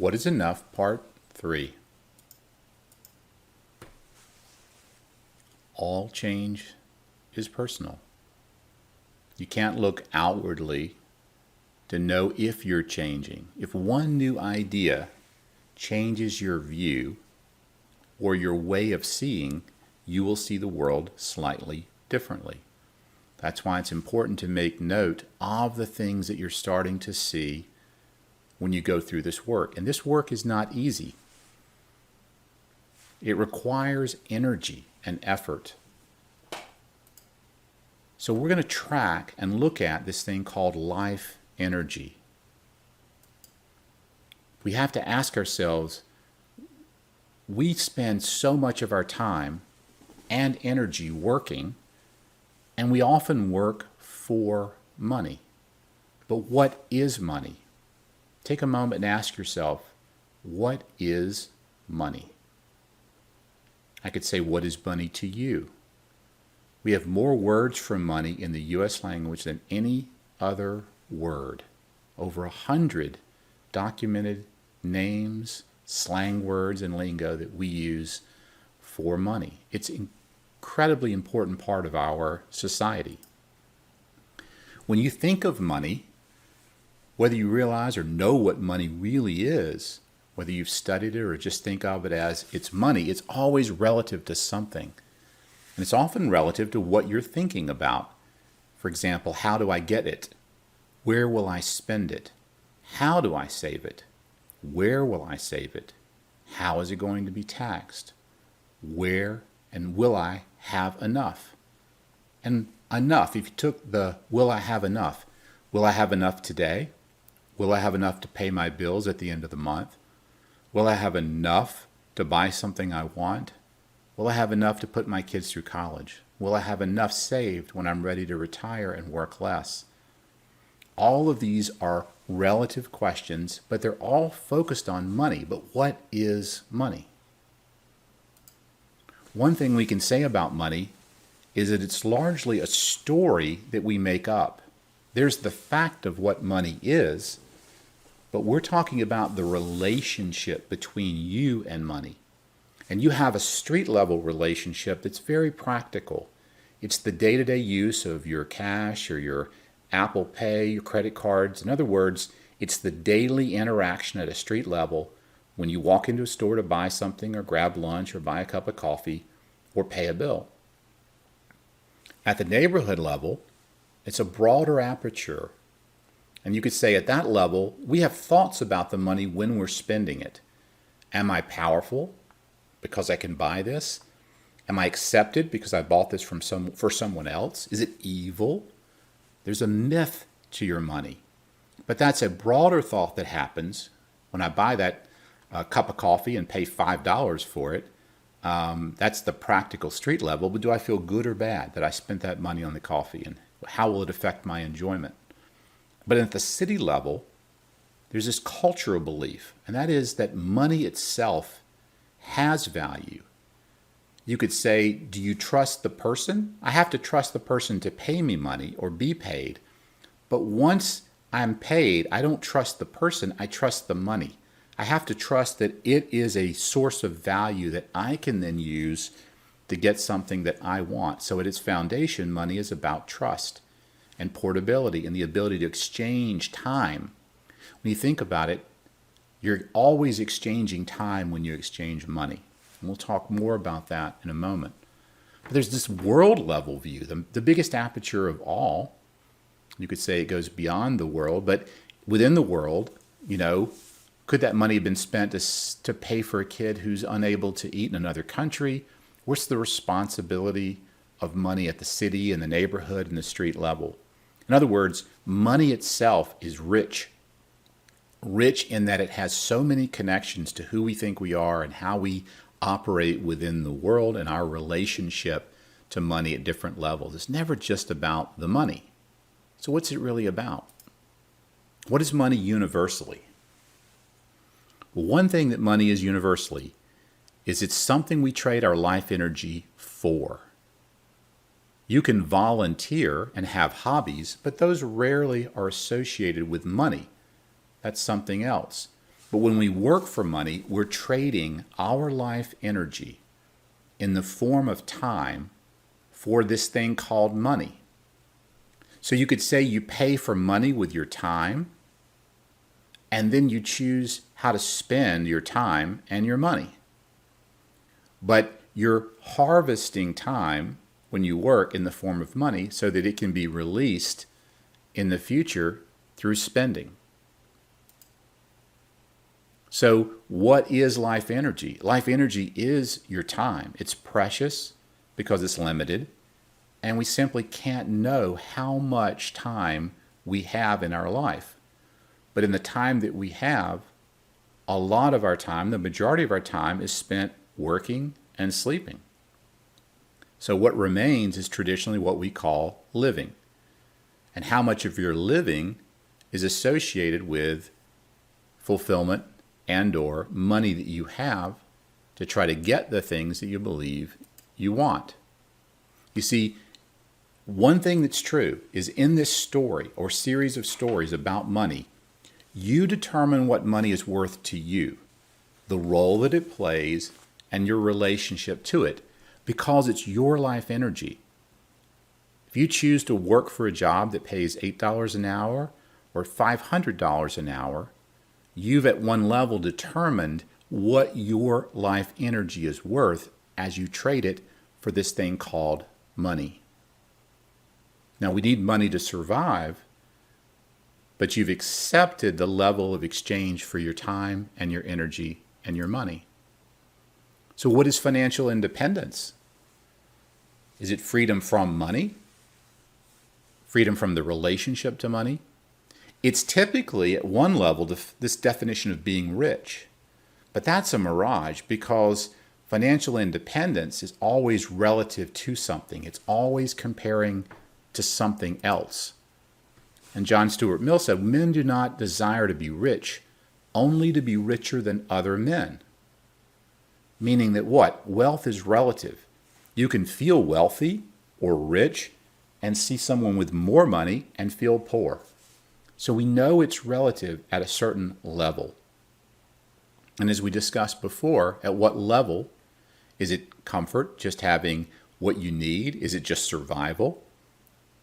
What is enough? Part 3. All change is personal. You can't look outwardly to know if you're changing. If one new idea changes your view or your way of seeing, you will see the world slightly differently. That's why it's important to make note of the things that you're starting to see when you go through this work. And this work is not easy. It requires energy and effort. So we're going to track and look at this thing called life energy. We have to ask ourselves, we spend so much of our time and energy working, and we often work for money. But what is money? Take a moment and ask yourself, what is money? I could say, what is money to you? We have more words for money in the U.S. language than any other word. Over 100 documented names, slang words, and lingo that we use for money. It's an incredibly important part of our society. When you think of money, whether you realize or know what money really is, whether you've studied it or just think of it as it's money, it's always relative to something. And it's often relative to what you're thinking about. For example, how do I get it? Where will I spend it? How do I save it? Where will I save it? How is it going to be taxed? Where and will I have enough? And enough, if you took the will I have enough today? Will I have enough to pay my bills at the end of the month? Will I have enough to buy something I want? Will I have enough to put my kids through college? Will I have enough saved when I'm ready to retire and work less? All of these are relative questions, but they're all focused on money. But what is money? One thing we can say about money is that it's largely a story that we make up. There's the fact of what money is, but we're talking about the relationship between you and money. And you have a street level relationship that's very practical. It's the day-to-day use of your cash or your Apple Pay, your credit cards. In other words, it's the daily interaction at a street level when you walk into a store to buy something or grab lunch or buy a cup of coffee or pay a bill. At the neighborhood level, it's a broader aperture. And you could say at that level, we have thoughts about the money when we're spending it. Am I powerful because I can buy this? Am I accepted because I bought this for someone else? Is it evil? There's a myth to your money. But that's a broader thought that happens when I buy that cup of coffee and pay $5 for it. That's the practical street level. But do I feel good or bad that I spent that money on the coffee? And how will it affect my enjoyment? But at the city level, there's this cultural belief, and that is that money itself has value. You could say, do you trust the person? I have to trust the person to pay me money or be paid. But once I'm paid, I don't trust the person, I trust the money. I have to trust that it is a source of value that I can then use to get something that I want. So at its foundation, money is about trust and portability and the ability to exchange time. When you think about it, you're always exchanging time when you exchange money. And we'll talk more about that in a moment. But there's this world level view, the biggest aperture of all. You could say it goes beyond the world, but within the world, could that money have been spent to pay for a kid who's unable to eat in another country? What's the responsibility of money at the city and the neighborhood and the street level? In other words, money itself is rich. Rich in that it has so many connections to who we think we are and how we operate within the world and our relationship to money at different levels. It's never just about the money. So what's it really about? What is money universally? Well, one thing that money is universally is it's something we trade our life energy for. You can volunteer and have hobbies, but those rarely are associated with money. That's something else. But when we work for money, we're trading our life energy in the form of time for this thing called money. So you could say you pay for money with your time, and then you choose how to spend your time and your money. But you're harvesting time when you work in the form of money so that it can be released in the future through spending. So what is life energy? Life energy is your time. It's precious because it's limited, and we simply can't know how much time we have in our life. But in the time that we have, a lot of our time, the majority of our time, is spent working and sleeping. So what remains is traditionally what we call living. And how much of your living is associated with fulfillment and/or money that you have to try to get the things that you believe you want. You see, one thing that's true is in this story or series of stories about money, you determine what money is worth to you, the role that it plays, and your relationship to it, because it's your life energy. If you choose to work for a job that pays $8 an hour or $500 an hour, you've at one level determined what your life energy is worth as you trade it for this thing called money. Now, we need money to survive, but you've accepted the level of exchange for your time and your energy and your money. So what is financial independence? Is it freedom from money? Freedom from the relationship to money? It's typically, at one level, this definition of being rich. But that's a mirage, because financial independence is always relative to something. It's always comparing to something else. And John Stuart Mill said, men do not desire to be rich, only to be richer than other men. Meaning that what? Wealth is relative. You can feel wealthy or rich and see someone with more money and feel poor. So we know it's relative at a certain level. And as we discussed before, at what level? Is it comfort, just having what you need? Is it just survival?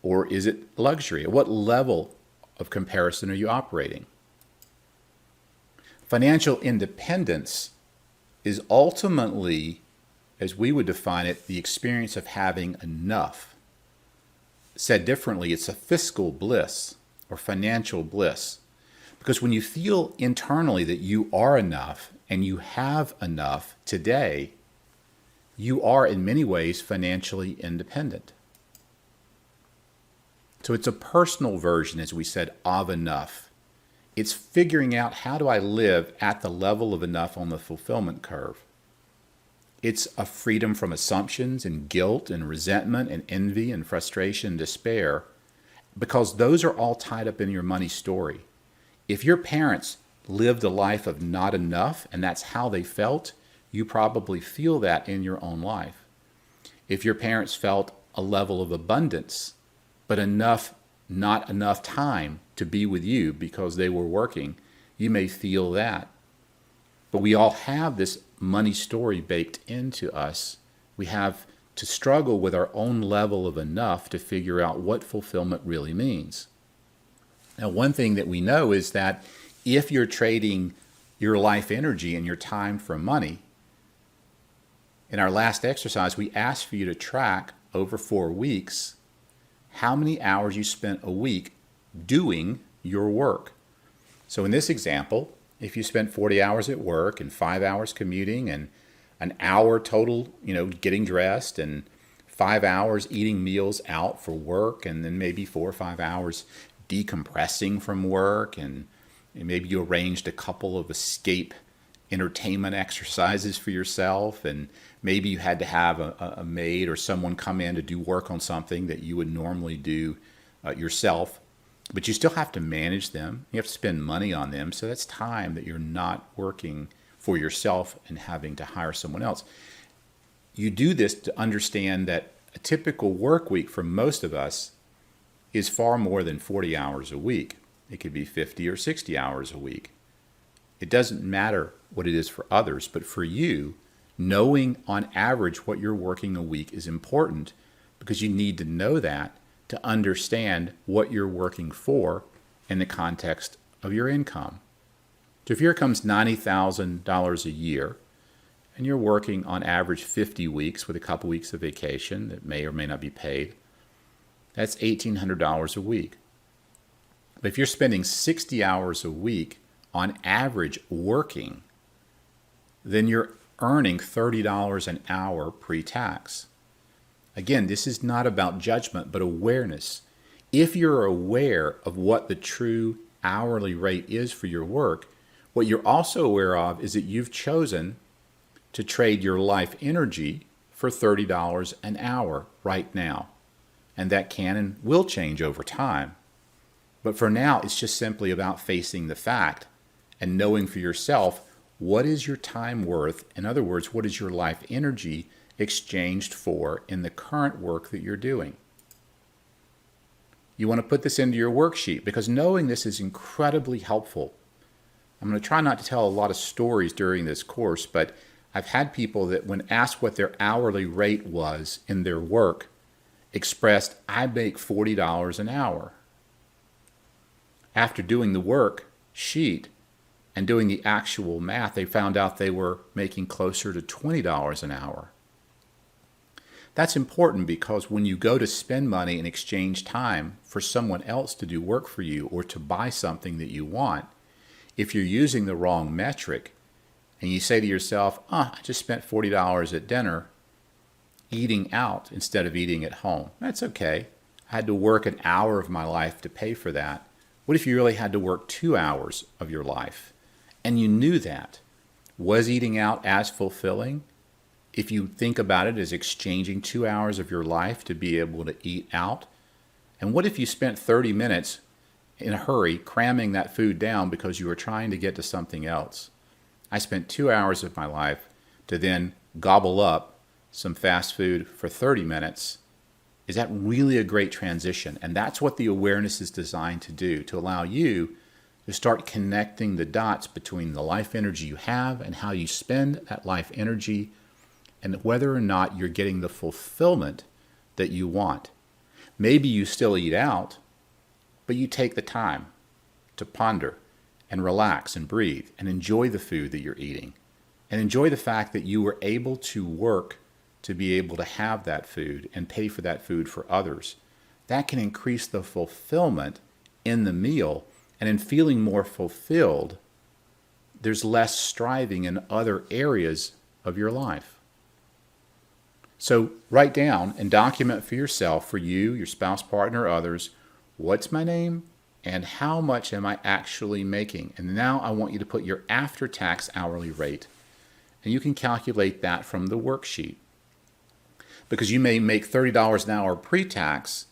Or is it luxury? At what level of comparison are you operating? Financial independence is ultimately, as we would define it, the experience of having enough. Said differently, it's a fiscal bliss or financial bliss. Because when you feel internally that you are enough and you have enough today, you are in many ways financially independent. So it's a personal version, as we said, of enough. It's figuring out, how do I live at the level of enough on the fulfillment curve? It's a freedom from assumptions and guilt and resentment and envy and frustration and despair, because those are all tied up in your money story. If your parents lived a life of not enough and that's how they felt, you probably feel that in your own life. If your parents felt a level of abundance, but not enough time to be with you because they were working, you may feel that. But we all have this money story baked into us. We have to struggle with our own level of enough to figure out what fulfillment really means. Now, one thing that we know is that if you're trading your life energy and your time for money, in our last exercise, we asked for you to track over 4 weeks how many hours you spent a week doing your work. So in this example, if you spent 40 hours at work and 5 hours commuting and an hour total, getting dressed, and 5 hours eating meals out for work, and then maybe 4 or 5 hours decompressing from work, and maybe you arranged a couple of escape entertainment exercises for yourself, and maybe you had to have a maid or someone come in to do work on something that you would normally do yourself, but you still have to manage them. You have to spend money on them, so that's time that you're not working for yourself and having to hire someone else. You do this to understand that a typical work week for most of us is far more than 40 hours a week. It could be 50 or 60 hours a week. It doesn't matter what it is for others, but for you, knowing on average what you're working a week is important because you need to know that to understand what you're working for in the context of your income. So if your income's $90,000 a year and you're working on average 50 weeks with a couple weeks of vacation that may or may not be paid, that's $1,800 a week. But if you're spending 60 hours a week on average working, then you're earning $30 an hour pre-tax. Again, this is not about judgment, but awareness. If you're aware of what the true hourly rate is for your work, what you're also aware of is that you've chosen to trade your life energy for $30 an hour right now. And that can and will change over time. But for now, it's just simply about facing the fact and knowing for yourself, what is your time worth? In other words, what is your life energy exchanged for in the current work that you're doing? You want to put this into your worksheet because knowing this is incredibly helpful. I'm going to try not to tell a lot of stories during this course, but I've had people that when asked what their hourly rate was in their work, expressed, I make $40 an hour. After doing the work sheet and doing the actual math, they found out they were making closer to $20 an hour. That's important because when you go to spend money and exchange time for someone else to do work for you or to buy something that you want, if you're using the wrong metric and you say to yourself, I just spent $40 at dinner eating out instead of eating at home. That's okay. I had to work an hour of my life to pay for that. What if you really had to work 2 hours of your life and you knew that? Was eating out as fulfilling? If you think about it as exchanging 2 hours of your life to be able to eat out? And what if you spent 30 minutes in a hurry cramming that food down because you were trying to get to something else? I spent 2 hours of my life to then gobble up some fast food for 30 minutes. Is that really a great transition? And that's what the awareness is designed to do, to allow you to start connecting the dots between the life energy you have and how you spend that life energy and whether or not you're getting the fulfillment that you want. Maybe you still eat out, but you take the time to ponder and relax and breathe and enjoy the food that you're eating and enjoy the fact that you were able to work to be able to have that food and pay for that food for others. That can increase the fulfillment in the meal, and in feeling more fulfilled, there's less striving in other areas of your life. So write down and document for yourself, for you, your spouse, partner, or others, what's my name and how much am I actually making? And now I want you to put your after-tax hourly rate, and you can calculate that from the worksheet. Because you may make $30 an hour pre-tax,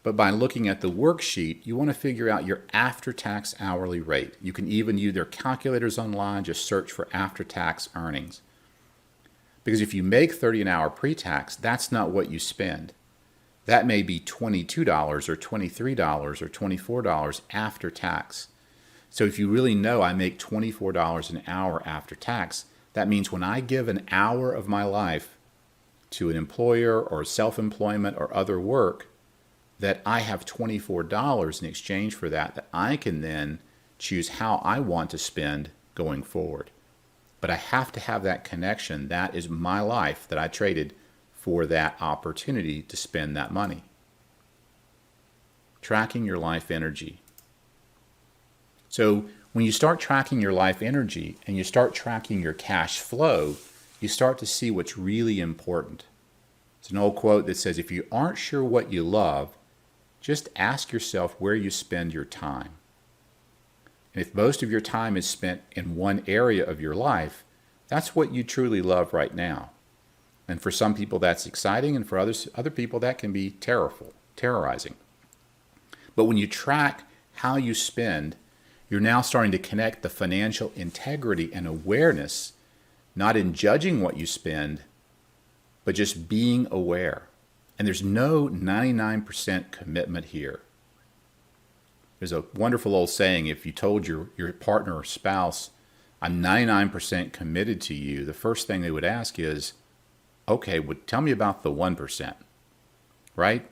but by looking at the worksheet, you want to figure out your after-tax hourly rate. You can even use their calculators online, just search for after-tax earnings. Because if you make $30 an hour pre-tax, that's not what you spend. That may be $22 or $23 or $24 after tax. So if you really know I make $24 an hour after tax, that means when I give an hour of my life to an employer or self-employment or other work, that I have $24 in exchange for that, that I can then choose how I want to spend going forward. But I have to have that connection. That is my life that I traded for that opportunity to spend that money. Tracking your life energy. So when you start tracking your life energy and you start tracking your cash flow, you start to see what's really important. It's an old quote that says, if you aren't sure what you love, just ask yourself where you spend your time. And if most of your time is spent in one area of your life, that's what you truly love right now. And for some people that's exciting, and for other people that can be terrorizing. But when you track how you spend, you're now starting to connect the financial integrity and awareness, not in judging what you spend, but just being aware. And there's no 99% commitment here. There's a wonderful old saying, if you told your partner or spouse I'm 99% committed to you, the first thing they would ask is, okay, well, tell me about the 1%, right?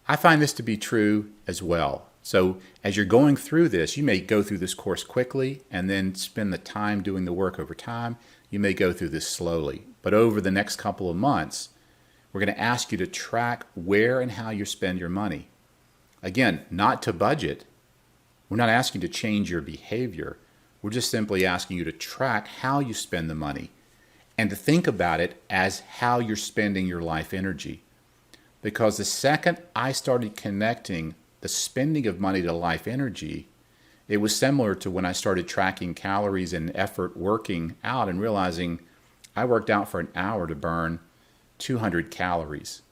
I find this to be true as well. So as you're going through this, you may go through this course quickly and then spend the time doing the work over time. You may go through this slowly. But over the next couple of months, we're going to ask you to track where and how you spend your money. Again, not to budget. We're not asking you to change your behavior. We're just simply asking you to track how you spend the money and to think about it as how you're spending your life energy. Because the second I started connecting the spending of money to life energy, it was similar to when I started tracking calories and effort working out and realizing I worked out for an hour to burn 200 calories.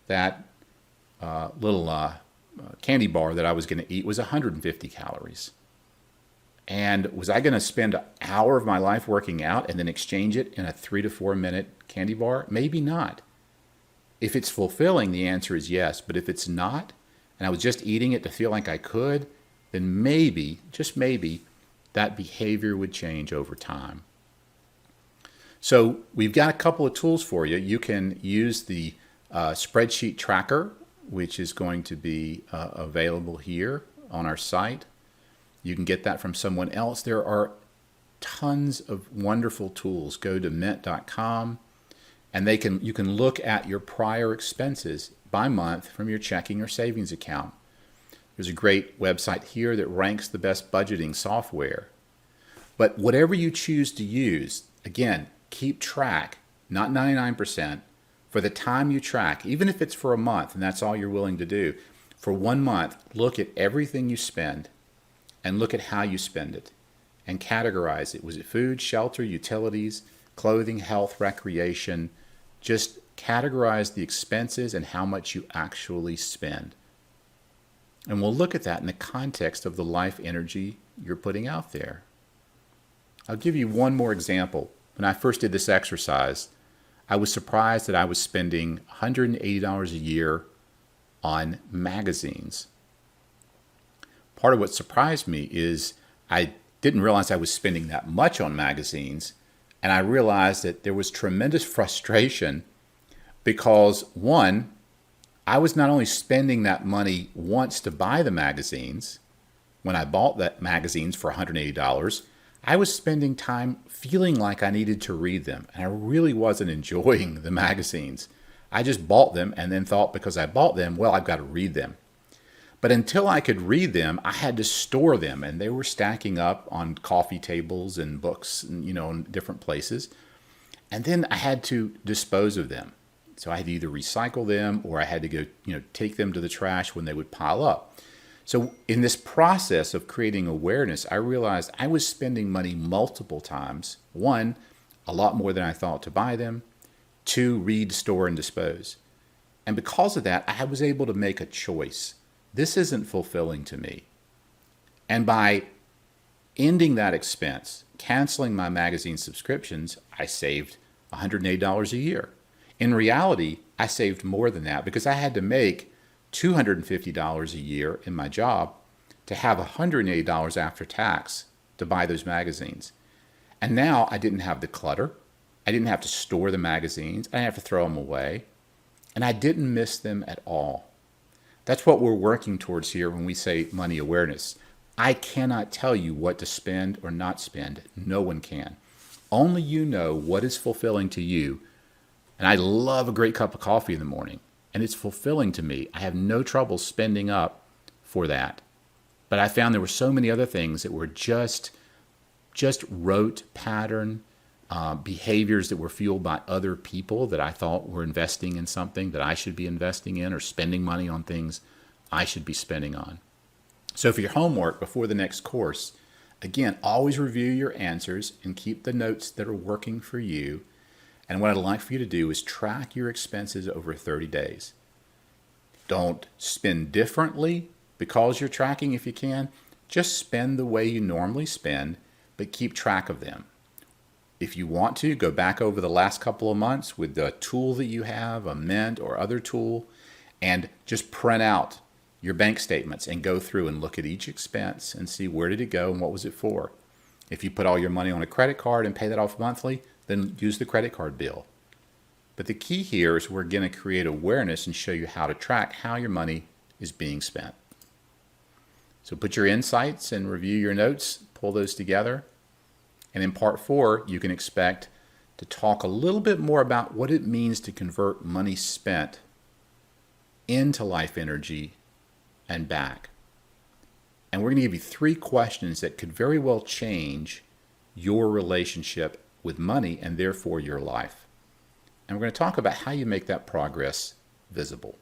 That little candy bar that I was going to eat was 150 calories. And was I going to spend an hour of my life working out and then exchange it in a 3 to 4 minute candy bar? Maybe not. If it's fulfilling, the answer is yes. But if it's not, and I was just eating it to feel like I could, then maybe, just maybe, that behavior would change over time. So we've got a couple of tools for you. You can use the spreadsheet tracker, which is going to be available here on our site. You can get that from someone else. There are tons of wonderful tools. Go to mint.com and you can look at your prior expenses by month from your checking or savings account. There's a great website here that ranks the best budgeting software. But whatever you choose to use, again, keep track, not 99%, for the time you track, even if it's for a month and that's all you're willing to do. For 1 month, look at everything you spend and look at how you spend it and categorize it. Was it food, shelter, utilities, clothing, health, recreation? Just categorize the expenses and how much you actually spend. And we'll look at that in the context of the life energy you're putting out there. I'll give you one more example. When I first did this exercise, I was surprised that I was spending $180 a year on magazines. Part of what surprised me is I didn't realize I was spending that much on magazines, and I realized that there was tremendous frustration because, one, I was not only spending that money once to buy the magazines, when I bought that magazines for $180, I was spending time feeling like I needed to read them, and I really wasn't enjoying the magazines. I just bought them and then thought because I bought them, well, I've got to read them. But until I could read them, I had to store them, and they were stacking up on coffee tables and books, in different places. And then I had to dispose of them. So I had to either recycle them or I had to go, take them to the trash when they would pile up. So in this process of creating awareness, I realized I was spending money multiple times. One, a lot more than I thought to buy them. Two, read, store, and dispose. And because of that, I was able to make a choice. This isn't fulfilling to me. And by ending that expense, canceling my magazine subscriptions, I saved $108 a year. In reality, I saved more than that because I had to make $250 a year in my job to have $180 after tax to buy those magazines. And now I didn't have the clutter. I didn't have to store the magazines. I didn't have to throw them away. And I didn't miss them at all. That's what we're working towards here when we say money awareness. I cannot tell you what to spend or not spend. No one can. Only you know what is fulfilling to you. And I love a great cup of coffee in the morning, and it's fulfilling to me. I have no trouble spending up for that. But I found there were so many other things that were just rote pattern behaviors that were fueled by other people that I thought were investing in something that I should be investing in or spending money on things I should be spending on. So for your homework before the next course, again, always review your answers and keep the notes that are working for you. And what I'd like for you to do is track your expenses over 30 days. Don't spend differently because you're tracking if you can. Just spend the way you normally spend, but keep track of them. If you want to, go back over the last couple of months with the tool that you have, a Mint or other tool, and just print out your bank statements and go through and look at each expense and see where did it go and what was it for. If you put all your money on a credit card and pay that off monthly, then use the credit card bill. But the key here is we're going to create awareness and show you how to track how your money is being spent. So put your insights and review your notes, pull those together. And in part 4, you can expect to talk a little bit more about what it means to convert money spent into life energy and back. And we're going to give you 3 questions that could very well change your relationship with money and therefore your life. And we're going to talk about how you make that progress visible.